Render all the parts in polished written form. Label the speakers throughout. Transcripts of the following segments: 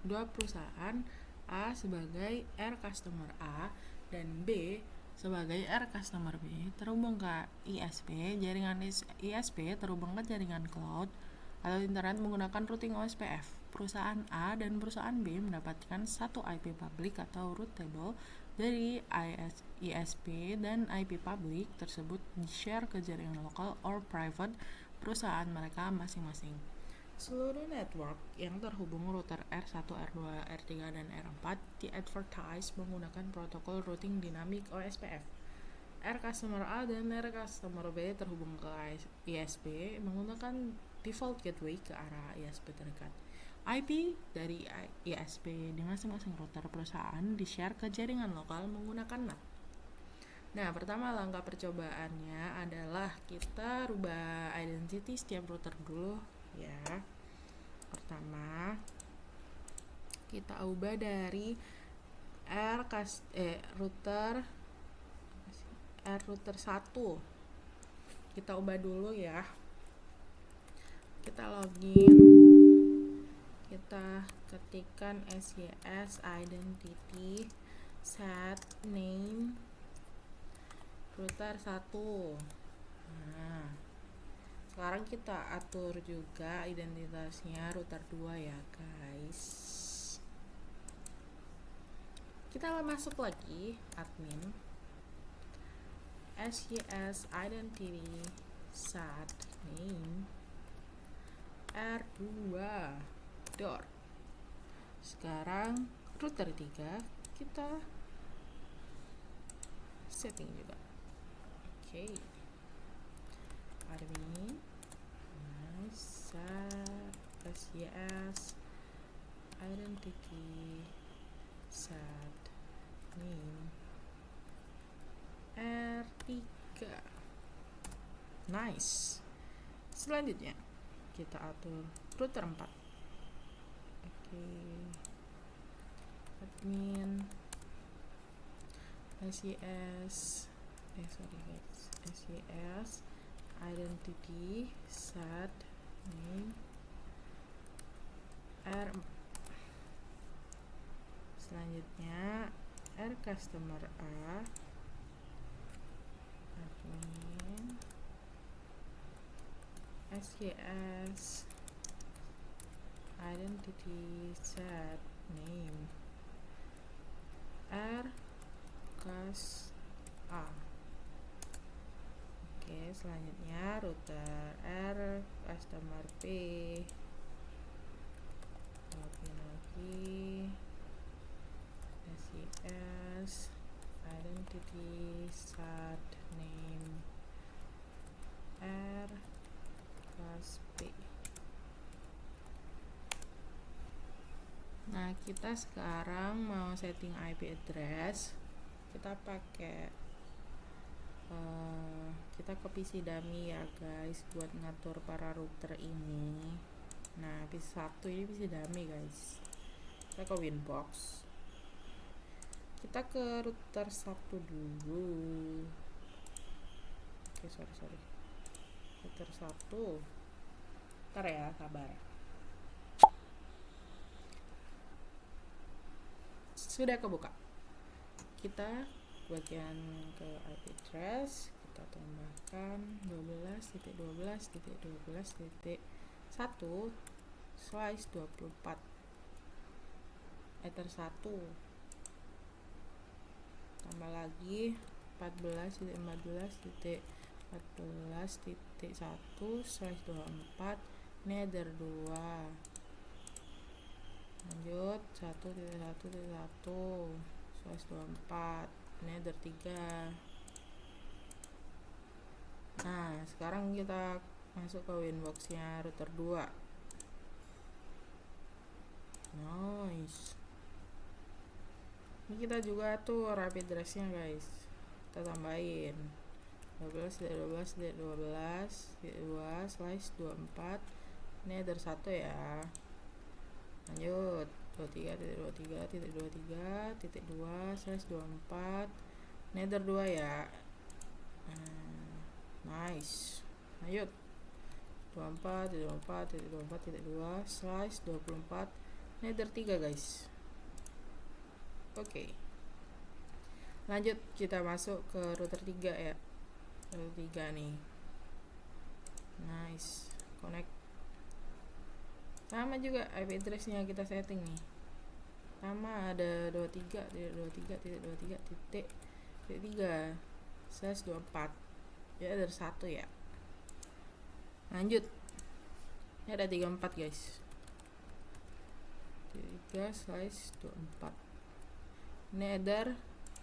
Speaker 1: dua perusahaan, A sebagai R customer A dan B sebagai R customer B terhubung ke ISP. Jaringan ISP terhubung ke jaringan cloud atau internet menggunakan routing OSPF. Perusahaan A dan perusahaan B mendapatkan satu IP public atau root table dari ISP, dan IP public tersebut di-share ke jaringan lokal or private perusahaan mereka masing-masing. Seluruh network yang terhubung router R1, R2, R3, dan R4 di-advertise menggunakan protokol routing dinamik OSPF. R customer A dan R customer B terhubung ke ISP menggunakan default gateway ke arah ISP terdekat. IP dari ISP di masing-masing router perusahaan di-share ke jaringan lokal menggunakan NAT. Nah, pertama langkah percobaannya adalah kita rubah identity setiap router dulu ya. Pertama, kita ubah dari router 1. Kita ubah dulu ya. Kita login. Kita ketikkan SYS identity set name router 1. Nah, sekarang kita atur juga identitasnya router 2 ya guys. Kita masuk lagi admin SYS identity set name R2 door. Sekarang router 3 kita setting juga. Oke. Admin set SYS identity set name R3. Nice. Selanjutnya kita atur router 4. Admin SYS identity set name R. Selanjutnya R customer A admin SYS identity set name R cus A. Oke, selanjutnya router R customer B login lagi SYS identity set name R cus B. Nah, kita sekarang mau setting IP address. Kita pakai kita ke PC dummy ya guys buat ngatur para router ini. Nah, PC1 ini PC dummy guys. Kita ke Winbox. Kita ke router 1 dulu. Oke, sorry. Router 1. Ntar ya, sabar. Sudah kebuka. Kita bagian ke IP address, kita tambahkan 12.12.12.1/24 ether 1, tambah lagi 14.14.14.1/24 ini ether 2, lanjut 1.1.1/24 ini ether 3. Nah, sekarang kita masuk ke Winbox nya router 2. Nice. Ini kita juga tuh IP address nya guys, kita tambahin 12.12.12.2/24 ini ether 1 ya. Lanjut 23.23.23.2/24 ini ether 2 ya. Nice. Lanjut 24.24.24.2/24 nether 3 guys. Oke. Lanjut kita masuk ke router 3 ya. Router 3 nih. Nice. Connect. Sama juga IP address-nya kita setting nih. Sama ada 23.23.23.3/24. Ya ada 1 ya. Lanjut. Ini ada 34 guys. 3/24. Nether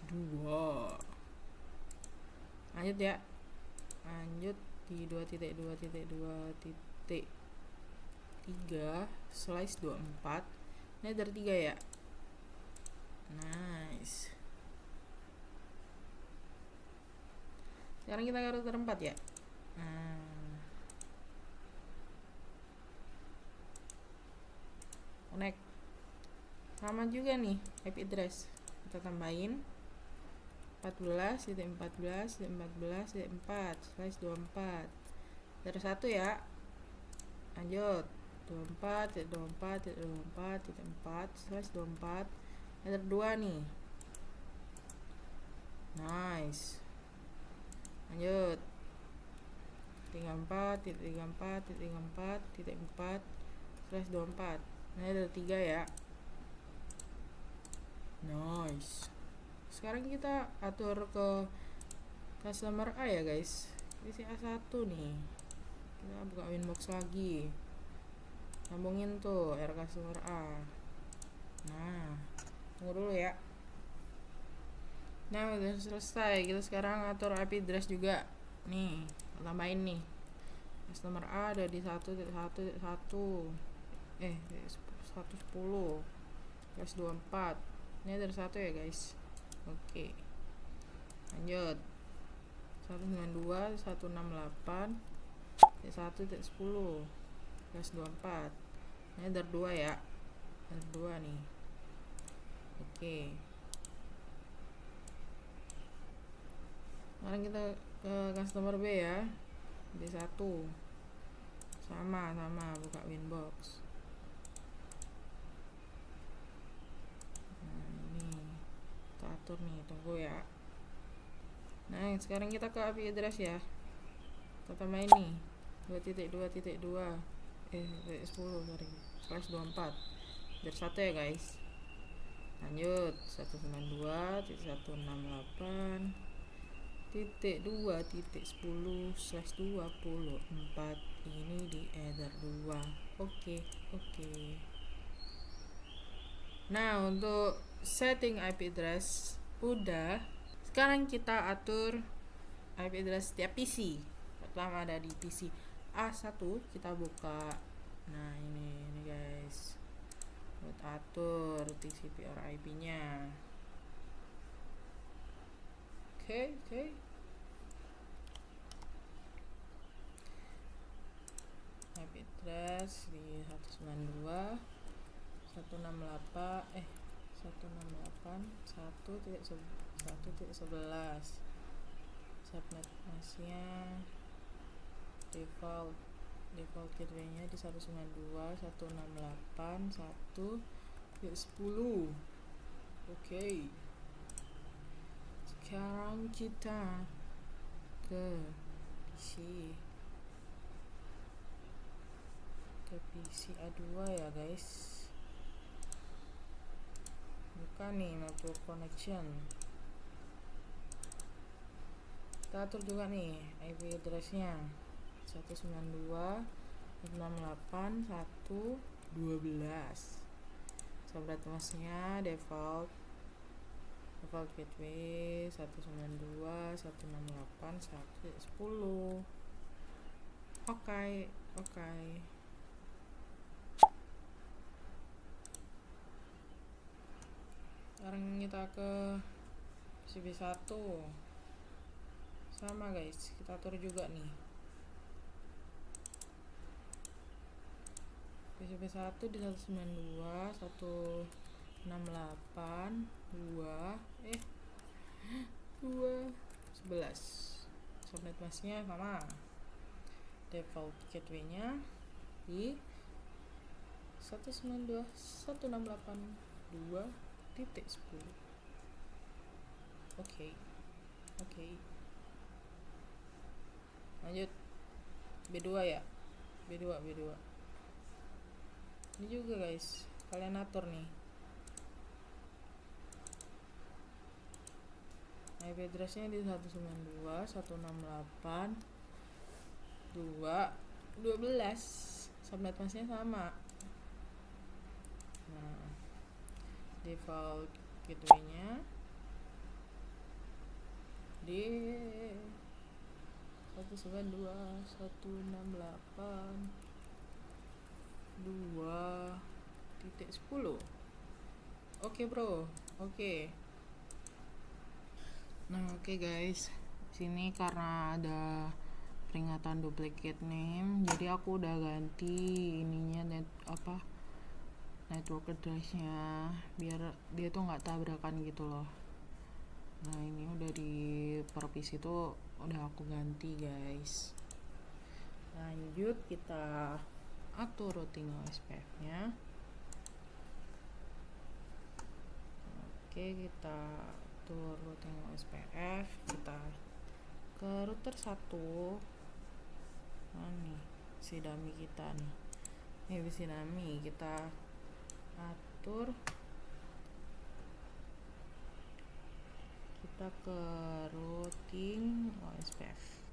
Speaker 1: 2. Lanjut ya. Lanjut di 2.2.2.3/24. Nether 3 ya. Nice. Sekarang kita ke router 4 ya. Connect. Sama juga nih IP address. Kita tambahin 14.14.14.4/24. Dari 1 ya. Lanjut 24.24.24.4/24. Ada 2 nih. Nice. Lanjut 34.34.34.4/24. Ini ada 3 ya. Nice. Sekarang kita atur ke customer A ya guys. Isi A1 nih. Kita buka winbox lagi. Sambungin tuh R customer A. Nah, tunggu dulu ya. Nah, udah selesai. Kita sekarang atur IP address juga. Nih, tambahin nih. Customer A ada di 1.1.1. 110/24. Ini dari 1 ya guys. Oke. Lanjut 192.168.1.10/24. Ini dari 2 ya. Dari 2 nih. Oke. Sekarang kita ke customer B ya. B1. Sama buka winbox. Nah, ini kita atur nih, tunggu ya. Nah, sekarang kita ke IP address ya. Kita tambahin nih 2.2.2 10 sorry /24 dari 1 ya guys. Lanjut 192.168.2.10/24. ini di Ether 2. Oke. Nah, untuk setting IP address udah. Sekarang kita atur IP address setiap PC. Pertama ada di PC A1, kita buka. Nah, ini guys. Buat atur TCP or IP-nya. Oke. IP address di 192 168 168.1.11. Subnet masnya default gateway-nya di 192.168.1.10. Oke. Sekarang kita ke PC A2 ya guys. Buka nih network connection. Kita atur juga nih IP address-nya 192.168.1.12. Subnet masnya default gateway 192.168.1.10. Oke. Sekarang kita ke CB1. Sama guys, kita atur juga nih. CB1 di 192.168.2.11. Subnet masnya sama. Default gateway-nya di 192.168.2.10. Oke. Lanjut. B2 ya. B2. Ini juga guys, kalian atur nih. IP address-nya di 192.168.2.12. Subnet masknya sama. Nah, default gateway-nya di 192.168.2.10. Oke bro, oke. Nah, oke guys. Sini karena ada peringatan duplicate name, jadi aku udah ganti ininya network address-nya biar dia tuh nggak tabrakan gitu loh. Nah, ini udah di perpis itu udah aku ganti guys. Lanjut kita atur routing OSPF-nya. Oke, kita atur routing OSPF, kita ke router 1. Nah, nih si dummy kita nih. Ini si dummy kita atur, kita ke routing OSPF.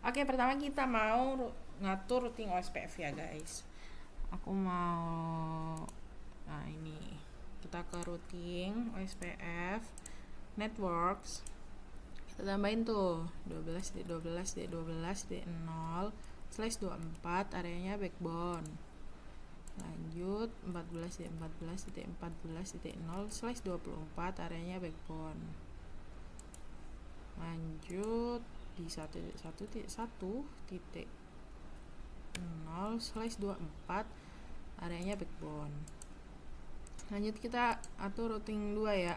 Speaker 1: Oke, pertama kita mau ngatur routing OSPF ya guys. Aku mau, nah ini kita ke routing OSPF networks, kita tambahin tuh 12.12.12.0/24 areanya backbone. Lanjut 14.14.14.0/24 areanya backbone. Lanjut di 1.1.1.0/24 areanya backbone. Lanjut kita atur routing 2 ya.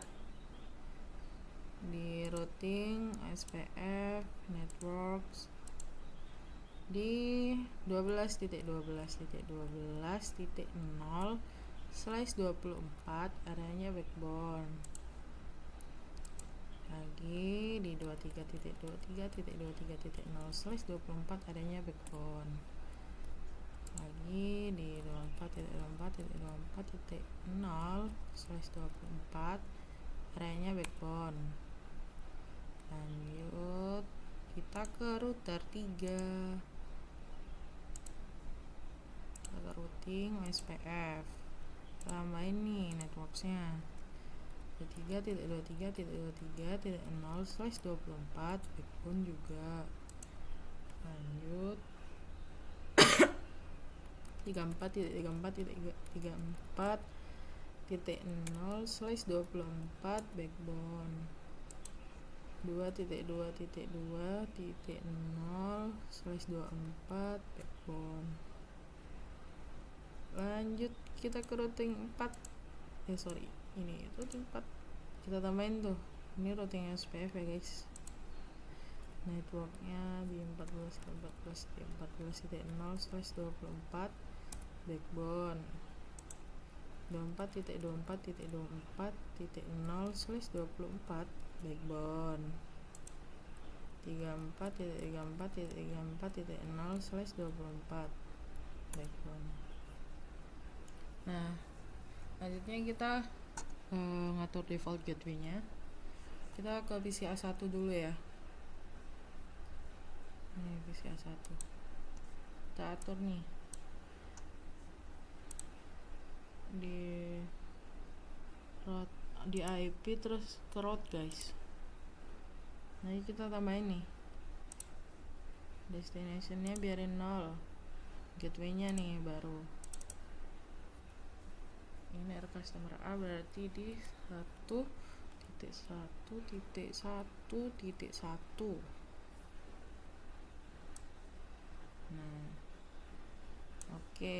Speaker 1: Di routing OSPF networks di 12.12.12.0/24 areanya backbone. Lagi di 23.23.23.0/24 areanya backbone. Lagi di 24.24.24.0/24 areanya backbone. Lanjut kita ke router 3, kita routing OSPF, tambahin nih networksnya 3.23.23.0/24 backbone juga. Lanjut 34.34.34.0/24 backbone. 2.2.2.0/24 backbone. Lanjut kita ke routing 4. Ini routing 4. Kita tambahin tuh. Ini routing SPF ya guys. Networknya di 14.14.14.0/24 backbone. 24.24.24.0/24 backbone. 34.34.34.0/24 backbone. Nah, lanjutnya kita ngatur default gateway-nya. Kita ke PCA 1 dulu ya. Ini PCA 1. Kita atur nih di IP terus ke route guys. Nah, kita tambahin nih destination-nya biarin 0, gateway-nya nih baru. Ini R customer A berarti di 1.1.1.1. Nah, oke.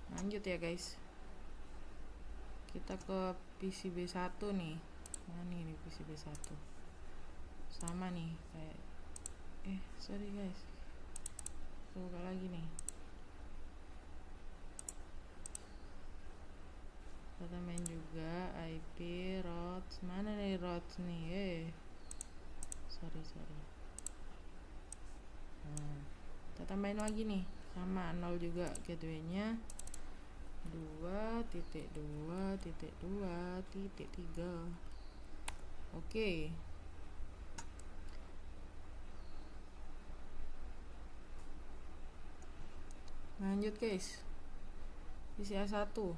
Speaker 1: Lanjut ya guys, kita ke PCB 1 nih. Nah, nih PCB 1 sama nih kayak sorry guys, buka lagi nih. kita tambahin juga IP routes. Mana nih routes nih? Sorry. Nah, kita tambahin lagi nih, sama 0 juga gateway-nya, 2.2.2.3. Oke. Lanjut guys, PCI 1.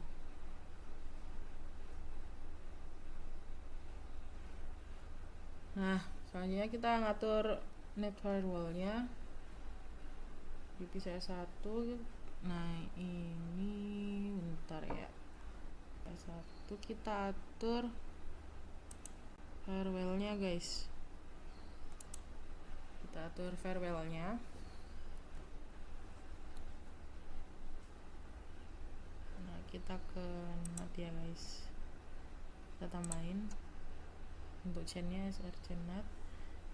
Speaker 1: Nah, selanjutnya kita ngatur net firewall-nya di PCI 1. Nah, ini bentar ya. PCI 1 kita atur firewall-nya guys. Kita atur firewall-nya. Nah, kita ke NAT ya guys. Kita tambahin untuk chain-nya SRC NAT.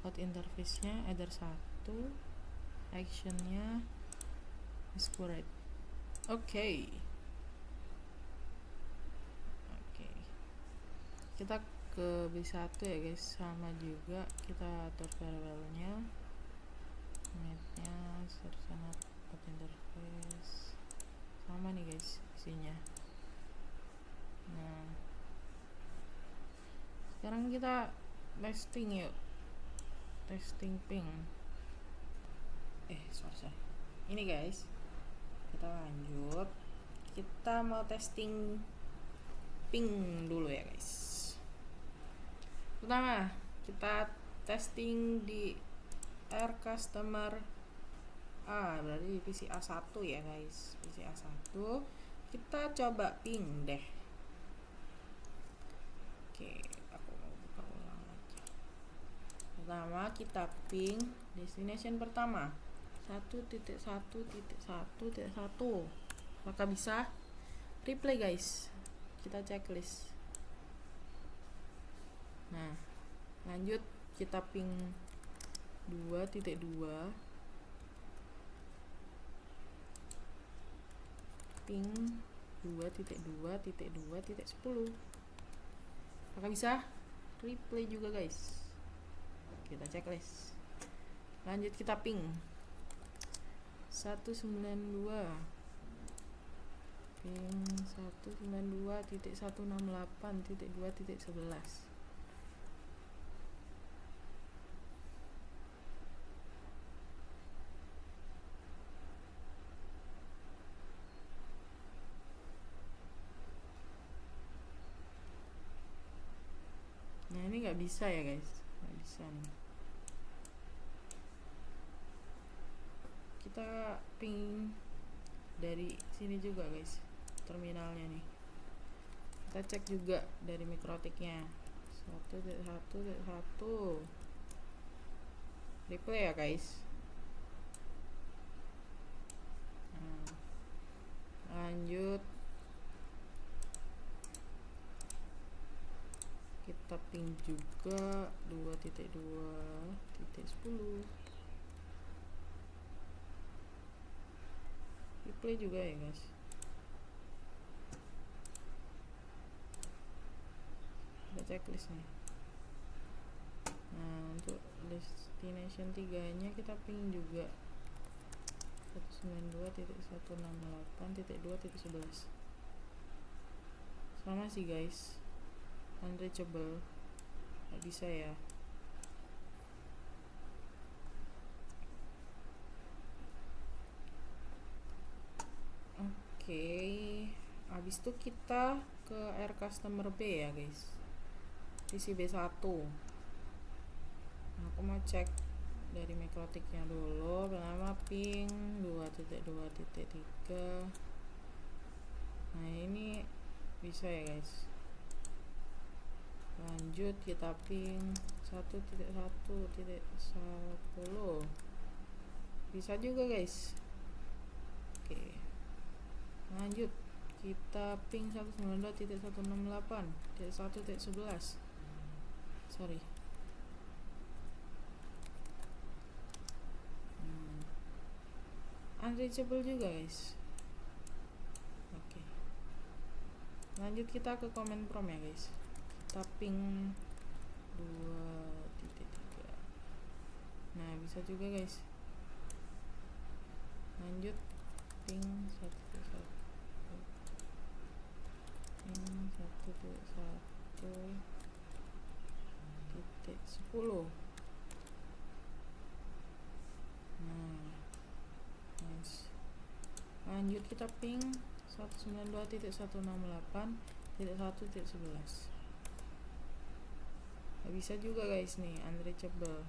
Speaker 1: Out interface-nya either 1, action-nya Escurate. Oke. Kita ke B1 ya guys, sama juga kita atur firewall-nya, net-nya, SRC NAT, out interface, sama nih guys isinya. Nah, sekarang kita testing yuk. Testing ping. Sorry. Ini guys, kita lanjut. Kita mau testing ping dulu ya guys. Pertama, kita testing di air customer A, berarti di PCI 1 ya guys. PCI 1. Kita coba ping deh. Oke, aku mau buka ulang aja. Pertama kita ping destination pertama 1.1.1.1. Maka bisa replay guys. Kita checklist. Nah, lanjut kita ping 2.2, ping 2.2.2.10. Maka bisa replay juga guys. Kita checklist. Lanjut kita ping 192, ping 192.168.2.11. Nah, ini nggak bisa ya guys, nggak bisa nih. Kita ping dari sini juga guys, terminalnya nih. Kita cek juga dari mikrotiknya 1.1.1. Replay ya guys. Nah, lanjut kita ping juga 2.2.10. Replay juga ya guys. Kita checklist nih. Nah, untuk destination 3 nya kita ping juga 192.168.2.11. sama sih guys, unreachable, nggak bisa ya. Oke, habis itu kita ke air customer B ya guys, PCB 1. Nah, aku mau cek dari mikrotiknya dulu. Pertama ping 2.2.3. Nah, ini bisa ya guys. Lanjut kita ping 1.1.10. Bisa juga guys. Oke. Lanjut kita ping 192.168.1.11. Sorry. Unreachable juga guys. Oke. Lanjut kita ke comment prompt ya guys. Kita ping 2.3. Nah bisa juga guys. Lanjut ping 1.1, ping 1.1.10. Nah nice. Lanjut kita ping 192.168.1.11. Bisa juga guys nih unreachable.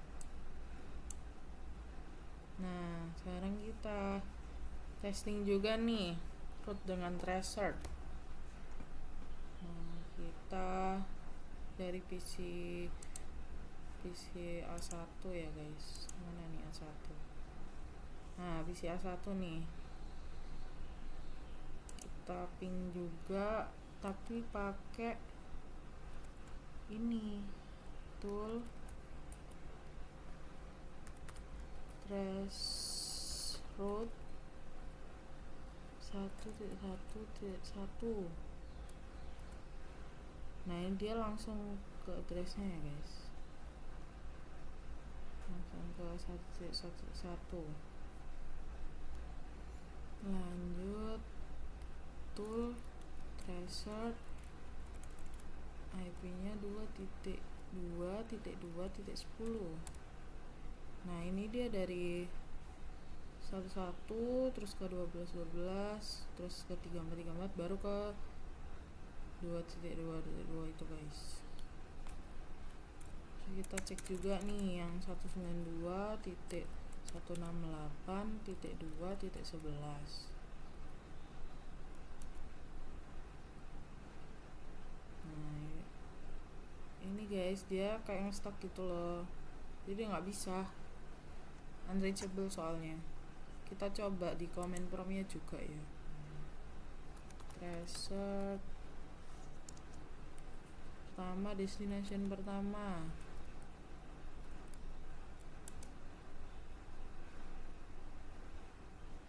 Speaker 1: Nah sekarang kita testing juga nih root dengan tracer. Nah, kita dari PC A1 ya guys. Mana nih A1? Nah PC A1 nih kita ping juga, tapi pakai ini tool trace root 1.1.1. Nah ini dia langsung ke addressnya ya guys, langsung ke 1.1.1. Lanjut tool tracer, IP nya 2.2.2.10. Nah ini dia dari 11 terus ke 12 terus ke 34 baru ke 2.2.2 itu guys. Terus kita cek juga nih yang 192.168.2.11. Nah ini guys dia kayak nge-stuck gitu loh, jadi nggak bisa, unreachable soalnya. Kita coba di comment prompt-nya juga ya. Tracer pertama, destination pertama.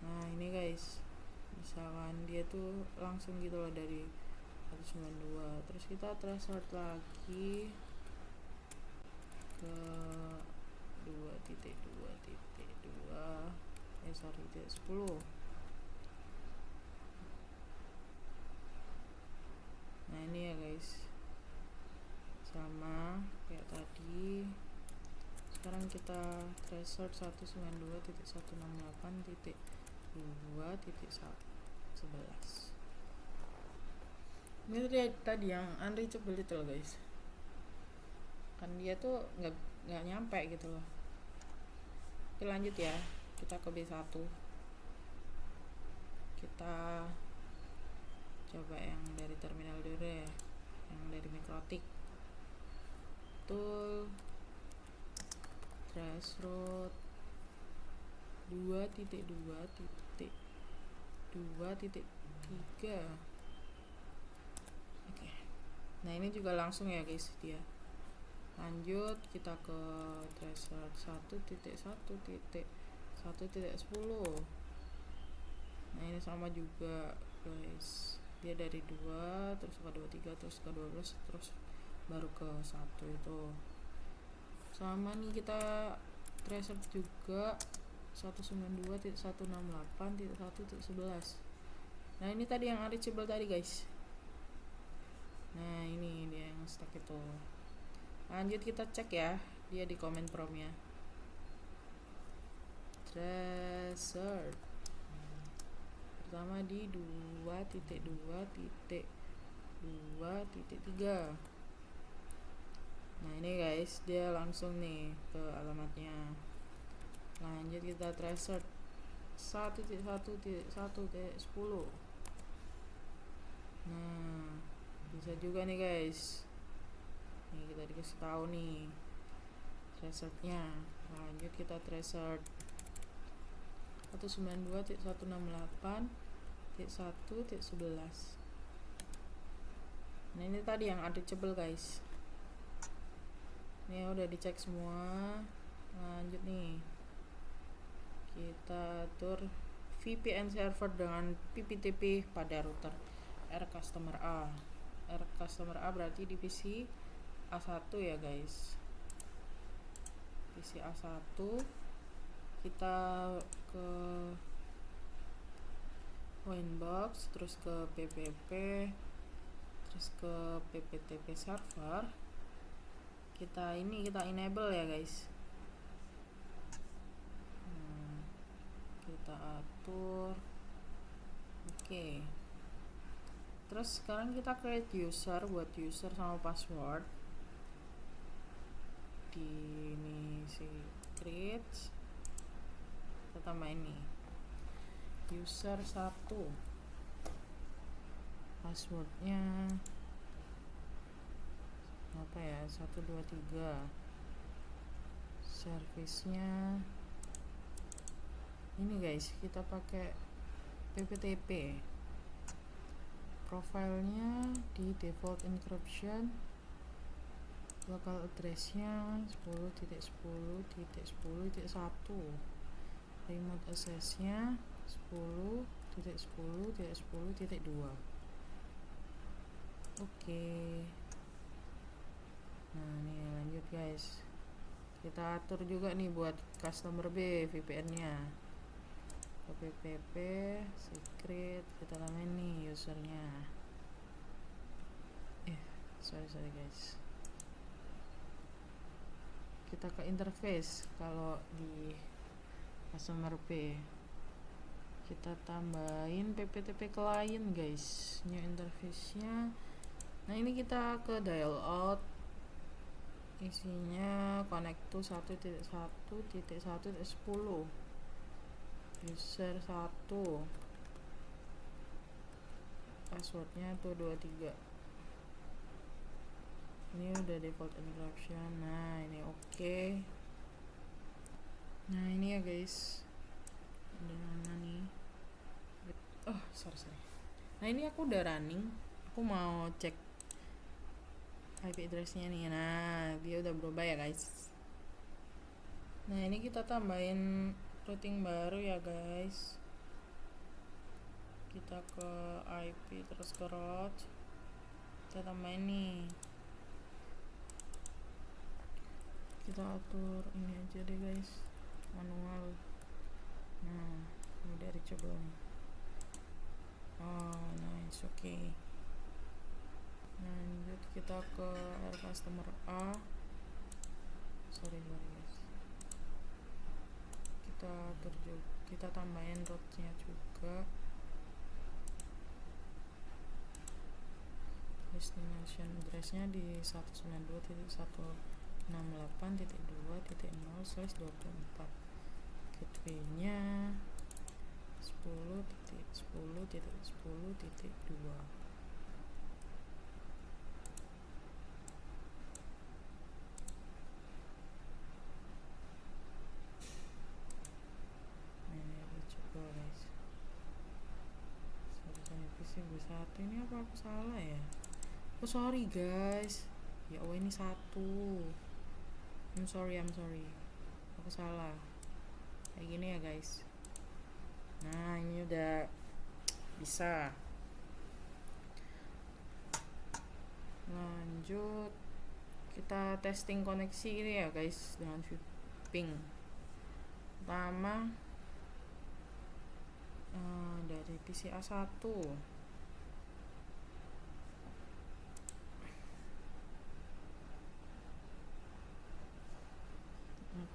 Speaker 1: Nah ini guys, misalkan dia tuh langsung gitu loh dari 192. Terus kita tracer lagi ke 2.2.2 Nah ini ya guys, sama kayak tadi. Sekarang kita tracer 192.168.2.11. Ini tadi yang unreachable itu loh guys, kan dia tuh nggak nyampe gitu loh. Oke lanjut ya, kita ke B1. Kita coba yang dari terminal dulu ya, yang dari Mikrotik. Tool trace root 2.2.2.3. Oke. Nah ini juga langsung ya guys dia. Lanjut kita ke tracer 1.1.1.10. Nah ini sama juga guys, dia dari 2 terus ke 23 terus ke 12 terus baru ke 1 itu. Sama nih kita tracer juga 192.168.1.11. Nah ini tadi yang unreachable tadi guys. Nah ini dia yang stuck itu. Lanjut kita cek ya dia di comment prompt-nya. Tracer pertama di 2.2.2.3. Nah ini guys dia langsung nih ke alamatnya. Lanjut kita tracer 1.1.1.10. Nah bisa juga nih guys, nih kita dikasih tahu nih tracernya. Lanjut kita tracer 192.168.1.11. Nah ini tadi yang unreachable guys. Ini udah dicek semua. Lanjut nih kita atur VPN server dengan PPTP pada router R customer A. R customer A berarti di PC A1 ya guys. PC A1 kita ke Winbox, terus ke PPP, terus ke PPTP server. Kita enable ya guys. Kita atur. Oke. Terus sekarang kita create user, buat user sama password. Di ini si create, kita tambah ini user 1, passwordnya apa ya, 123, service-nya ini guys, kita pakai PPTP, profilnya di default encryption, local address-nya 10.10.10.1, remote access-nya 10.10.10.2. Oke. Nah, nih lanjut guys. Kita atur juga nih buat customer B VPN-nya. PPP secret, kita tambahin nih usernya. Sorry guys. Kita ke interface. Kalau di customer B kita tambahin PPTP client guys, new interface-nya. Nah, ini kita ke dial out, isinya connect to 1.1.1.10, user 1, passwordnya tuh 23. Ini udah default encryption. Nah, ini oke. Nah, ini ya guys, udah mana nih. Sorry. Nah, ini aku udah running. Aku mau cek IP address-nya nih. Nah, dia udah berubah ya guys. Nah, ini kita tambahin routing baru ya guys. Kita ke IP terus ke route, kita tambahin nih, kita atur ini aja deh guys, manual. Nah, ini dari coba nih. Nice, oke. Lanjut kita ke R customer A. Sorry guys. Kita atur juga, kita tambahin route-nya juga. Destination address-nya di 192.168.2.0/24. Gateway-nya 10.10.10.2. Guys, seharusnya PC B1 ini apa aku salah ya? Sorry guys, ya Allah, ini 1. I'm sorry, aku salah. Kayak gini ya guys. Nah, ini udah bisa. Lanjut, kita testing koneksi ini ya guys dengan ping. Pertama dari PC A1, aku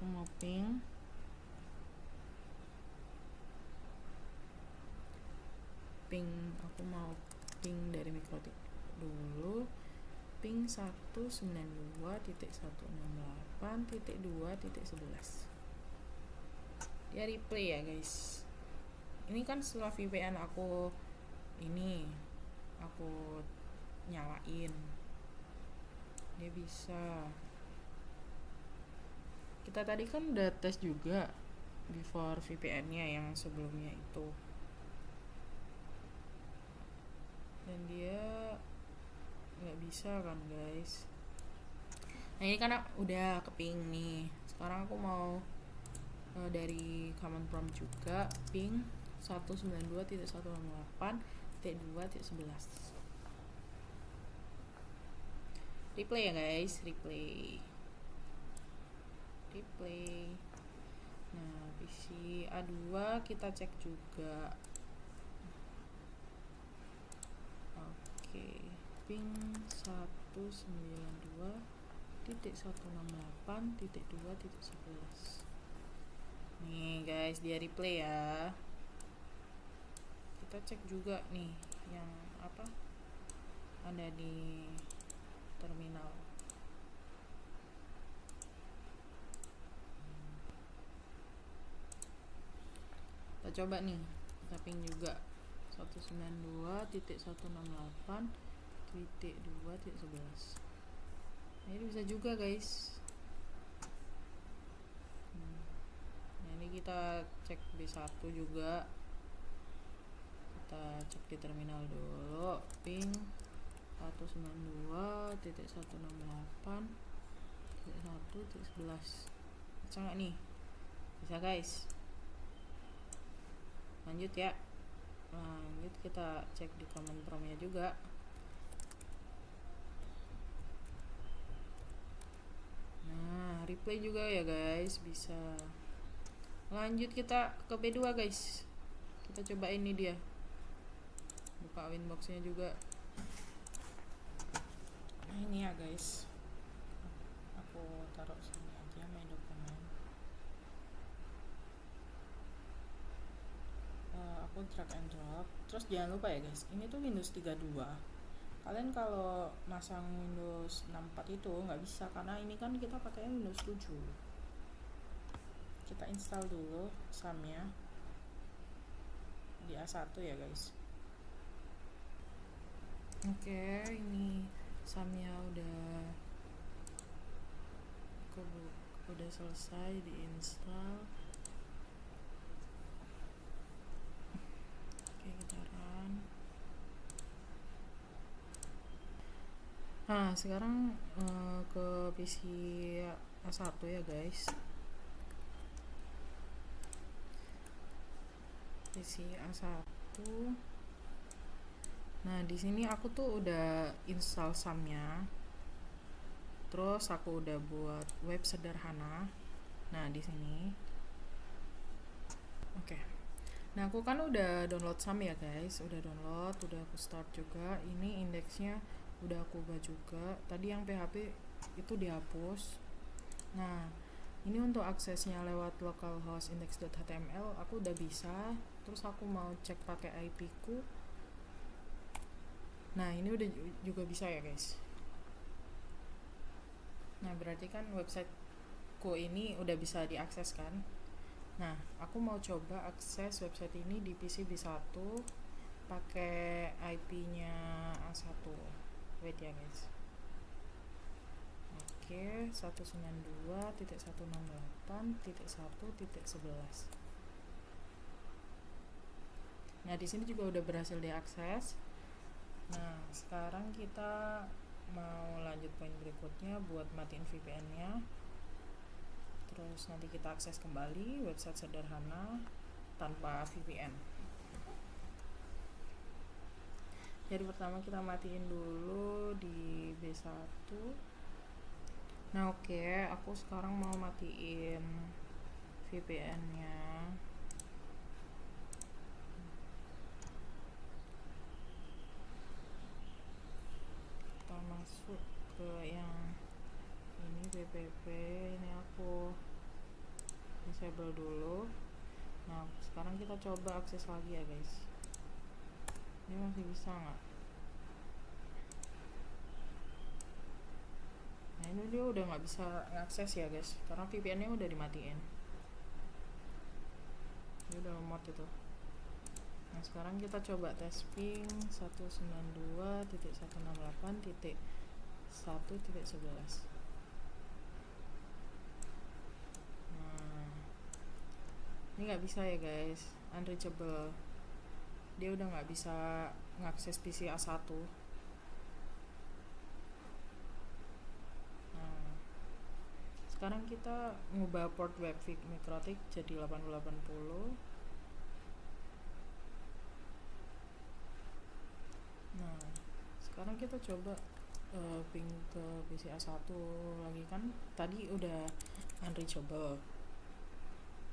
Speaker 1: mau ping dari mikrotik dulu, ping 192.168.2.11. dia replay ya guys. Ini kan setelah VPN aku nyalain, dia bisa. Kita tadi kan udah tes juga before VPN-nya yang sebelumnya itu, dan dia nggak bisa kan guys. Nah, ini kan udah keping nih. Sekarang aku mau dari command prompt juga ping 192.168.2.11. Replay ya guys, replay. Nah, PC A2 kita cek juga. Oke, ping 192.168.2.11. Nih guys, dia replay ya. Kita cek juga nih yang apa ada di terminal. Kita coba nih, kita ping juga 192.168.2.11. Nah, ini bisa juga guys. Nah, ini kita cek B1 juga. Kita cek di terminal dulu, ping 192.168.1.11. Bisa nggak nih? Bisa guys. Lanjut ya. Lanjut kita cek di command prompt-nya juga. Nah, replay juga ya guys, bisa. Lanjut kita ke B2 guys. Kita coba ini dia. Buka Winbox-nya juga. Nah, ini ya guys. Aku taruh sini aja my dokumen. Aku drag and drop. Terus jangan lupa ya guys, ini tuh Windows 32. Kalian kalau masang Windows 64 itu nggak bisa, karena ini kan kita pakai Windows 7. Kita install dulu SAM-nya di A1 ya guys. Oke, ini SAM-nya udah selesai diinstal. Oke, kita run. Nah, sekarang ke PC A1 ya guys. PC A1. Nah, di sini aku tuh udah install SAM-nya. Terus aku udah buat web sederhana. Nah, di sini. Oke. Nah, aku kan udah download SAM ya guys. Udah download, udah aku start juga. Ini indeksnya udah aku ubah juga. Tadi yang PHP itu dihapus. Nah, ini untuk aksesnya lewat localhost index.html aku udah bisa. Terus aku mau cek pakai IP ku. Nah, ini udah juga bisa ya guys. Nah, berarti kan websiteku ini udah bisa diakses kan. Nah, aku mau coba akses website ini di PC B1 pakai IP-nya A1. Wait ya guys. Oke, 192.168.1.11. Nah, di sini juga udah berhasil diakses. Nah, sekarang kita mau lanjut poin berikutnya buat matiin VPN-nya. Terus nanti kita akses kembali website sederhana tanpa VPN. Jadi pertama kita matiin dulu di B1. Nah, oke, aku sekarang mau matiin VPN-nya. Kita masuk ke yang ini PPP, ini aku disable dulu. Nah, sekarang kita coba akses lagi ya guys. Ini masih bisa nggak? Nah, ini dia udah nggak bisa ngakses ya guys, karena VPN-nya udah dimatiin. Dia udah lemot itu. Nah, sekarang kita coba tes ping 192.168.1.11. Nah, ini nggak bisa ya guys, unreachable. Dia udah nggak bisa ngakses PC A1. Nah, sekarang kita ngubah port webvic MikroTik jadi 8080. Nah, sekarang kita coba ping ke PCA1 lagi kan tadi udah unreachable.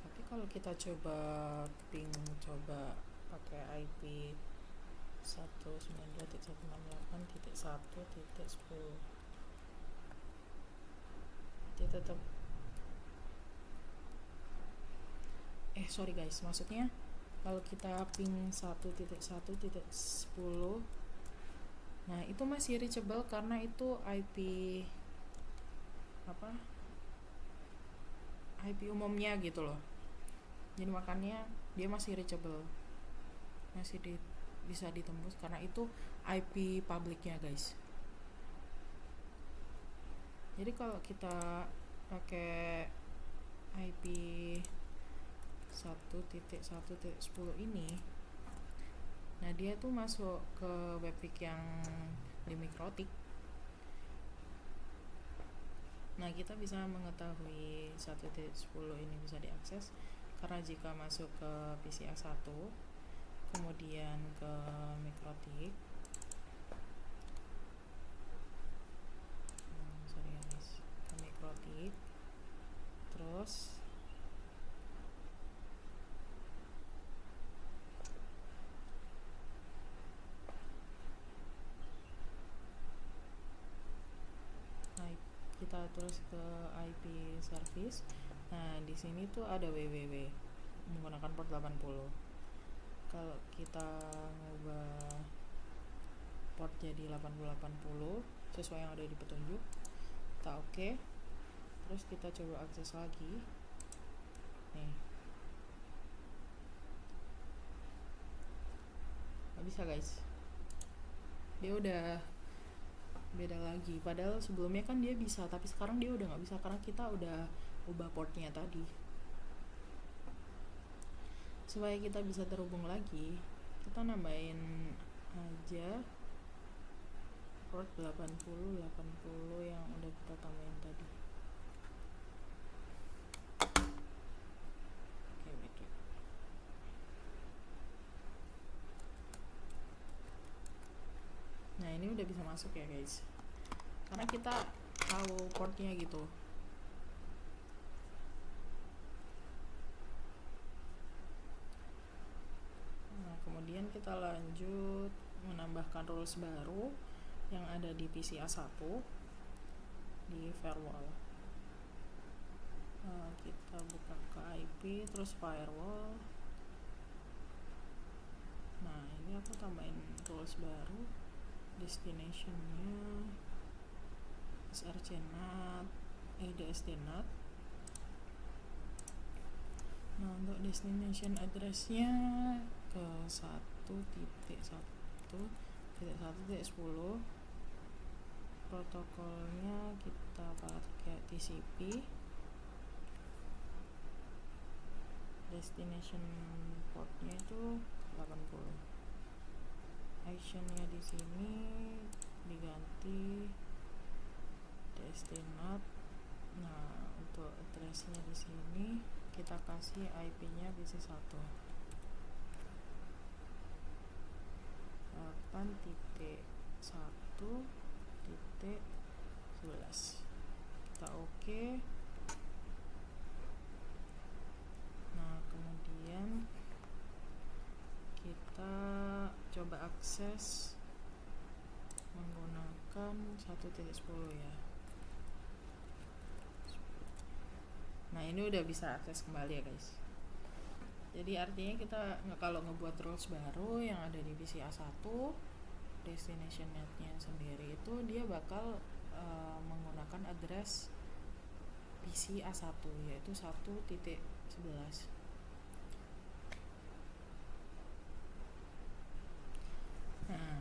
Speaker 1: Tapi kalau kita coba ping coba pakai IP 192.168.1.10, dia tetap sorry guys, maksudnya kalau kita ping 1.1.10, nah itu masih reachable karena itu IP IP umumnya gitu loh. Jadi makanya dia masih reachable, bisa ditembus karena itu IP publiknya guys. Jadi kalau kita pakai IP 1.1.10 ini, nah dia tuh masuk ke webvik yang di Mikrotik. Nah kita bisa mengetahui 1.10 ini bisa diakses karena jika masuk ke PCA1 kemudian ke Mikrotik, ke Mikrotik, terus kita terus ke IP service. Nah di sini tuh ada www menggunakan port 80. Kalau kita ngubah port jadi 8080 sesuai yang ada di petunjuk, kita oke. Terus kita coba akses lagi nih, nggak bisa guys, dia udah beda lagi. Padahal sebelumnya kan dia bisa, tapi sekarang dia udah nggak bisa karena kita udah ubah portnya tadi. Supaya kita bisa terhubung lagi, kita nambahin aja port 80 yang udah kita tambahin tadi. Oke, gitu. Nah ini udah bisa masuk ya guys, karena kita tahu portnya gitu. Nah kemudian kita lanjut menambahkan rules baru yang ada di PCA1 di firewall. Kita buka ke IP terus firewall. Nah ini aku tambahin rules baru, destinationnya srcnat dsdnat. Nah untuk destination addressnya ke 1.1.1.10, protokolnya kita pakai TCP, destination portnya itu 80. Actionnya di sini diganti destinat. Nah untuk addressnya di sini kita kasih IP-nya PC1 8.1.11. Kita oke. Nah kemudian kita coba akses menggunakan 1.10 ya. Nah ini udah bisa akses kembali ya guys. Jadi artinya kita kalau ngebuat rules baru yang ada di PCA1, destination netnya sendiri itu dia bakal menggunakan address PCA1 yaitu 1.11. Nah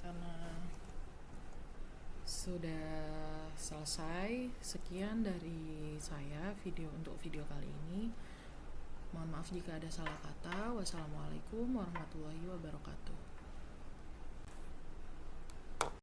Speaker 1: karena sudah selesai, sekian dari saya untuk video kali ini. Mohon maaf jika ada salah kata. Wassalamualaikum warahmatullahi wabarakatuh.